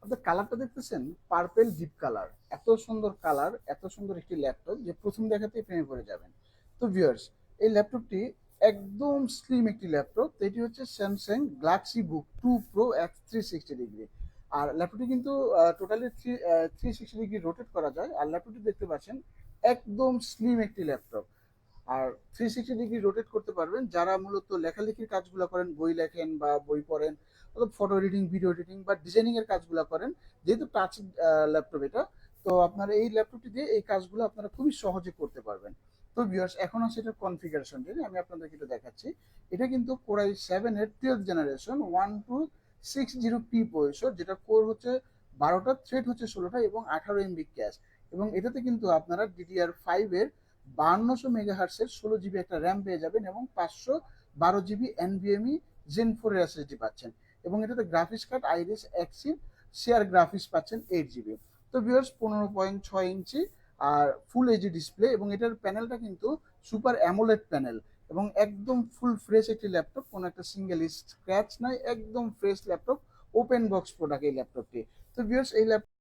আপনার কালারটা দেখতেছেন, পার্পেল ডিপ কালার। এত সুন্দর কালার, এত সুন্দর একটি ল্যাপটপ যে প্রথম দেখাতেই প্রেমে পড়ে যাবেন। তো ভিউয়ার্স, এই ল্যাপটপটি একদম স্লিম একটি ল্যাপটপ। তো এটি হচ্ছে Samsung Galaxy Book 2 Pro X 360 degree. আর ল্যাপটপটি কিন্তু টোটালি 360 ডিগ্রি রোটেট করা যায়। আর ল্যাপটপটি দেখতে পাচ্ছেন একদম স্লিম একটি ল্যাপটপ। আর 360 ডিগ্রি রোটেট করতে পারবেন যারা মূলত লেখালেখির কাজগুলো করেন, বই লেখেন বা বই পড়েন, অথবা ফটো এডিটিং, ভিডিও এডিটিং বা ডিজাইনিং এর কাজগুলো করেন। যেহেতু টাচ ল্যাপটপ এটা, তো আপনারা এই ল্যাপটপটি দিয়ে এই কাজগুলো আপনারা খুবই সহজে করতে পারবেন। তো ভিউয়ার্স, এখন আছে এটার কনফিগারেশন, আমি আপনাদেরকে এটা দেখাচ্ছি। এটা কিন্তু কোরাই 7 এর 12th জেনারেশন 1260 পি প্রসেসর, যেটা কোর হচ্ছে 12টা, থ্রেড হচ্ছে 16টা এবং 18 MB ক্যাশ। এবং এটাতে কিন্তু আপনারা DDR5 এর 5200 মেগাহার্টসের 16 জিবি একটা র্যাম পেয়ে যাবেন এবং 512 জিবি NVMe Gen 4 এর SSD পাচ্ছেন। এবং এটাতে গ্রাফিক্স কার্ড আইরিস এক্সিন শেয়ার গ্রাফিক্স পাচ্ছেন 8 জিবি। তো ভিউয়ার্স, 15.6 ইঞ্চি আর ফুল এইচডি ডিসপ্লে, এবং এটার প্যানেলটা কিন্তু সুপার অ্যামোলেড প্যানেল। এবং একদম ফুল ফ্রেশ একটি ল্যাপটপ, কোনো একটা সিঙ্গেল স্ক্র্যাচ নাই, একদম fresh laptop. Open box product এই ল্যাপটপটি। তো ভিউয়ার্স, এই ল্যাপটপ